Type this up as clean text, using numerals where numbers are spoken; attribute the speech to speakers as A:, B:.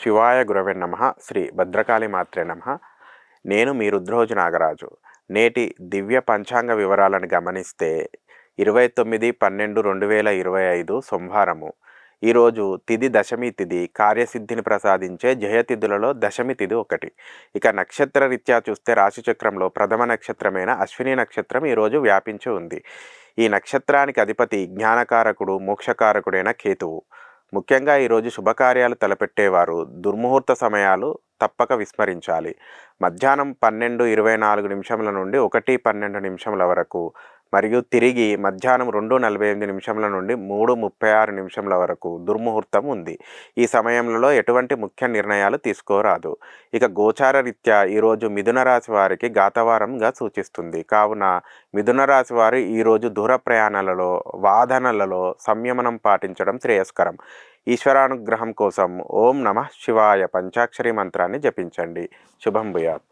A: శివాయ గురవే నమః. శ్రీ భద్రకాళి మాత్రే నమః. నేను మీ రుద్రోజు నాగరాజు. నేటి దివ్య పంచాంగ వివరాలను గమనిస్తే 29/12/2025 సోమవారము. ఈరోజు తిథి దశమి తిథి. కార్యసిద్ధిని ప్రసాదించే జయతిథులలో దశమి తిథి ఒకటి. ఇక నక్షత్ర రీత్యా చూస్తే రాశిచక్రంలో ప్రథమ నక్షత్రమైన అశ్విని నక్షత్రం ఈరోజు వ్యాపించి ఉంది. ఈ నక్షత్రానికి అధిపతి జ్ఞానకారకుడు మోక్షకారకుడైన కేతువు. ముఖ్యంగా ఈరోజు శుభకార్యాలు తలపెట్టేవారు దుర్ముహూర్త సమయాలు తప్పక విస్మరించాలి. మధ్యాహ్నం 12:24 నుండి 1:12 వరకు, మరియు తిరిగి మధ్యాహ్నం 2:48 నుండి 3:36 వరకు దుర్ముహూర్తం ఉంది. ఈ సమయంలో ఎటువంటి ముఖ్య నిర్ణయాలు తీసుకోరాదు. ఇక గోచార రీత్యా ఈరోజు మిథున రాశి వారికి ఘాతవారంగా సూచిస్తుంది. కావున మిథున రాశి వారు ఈరోజు దూర ప్రయాణాలలో, వాదనలలో సంయమనం పాటించడం శ్రేయస్కరం. ఈశ్వరానుగ్రహం కోసం ఓం నమః శివాయ పంచాక్షరి మంత్రాన్ని జపించండి. శుభం భూయాత్.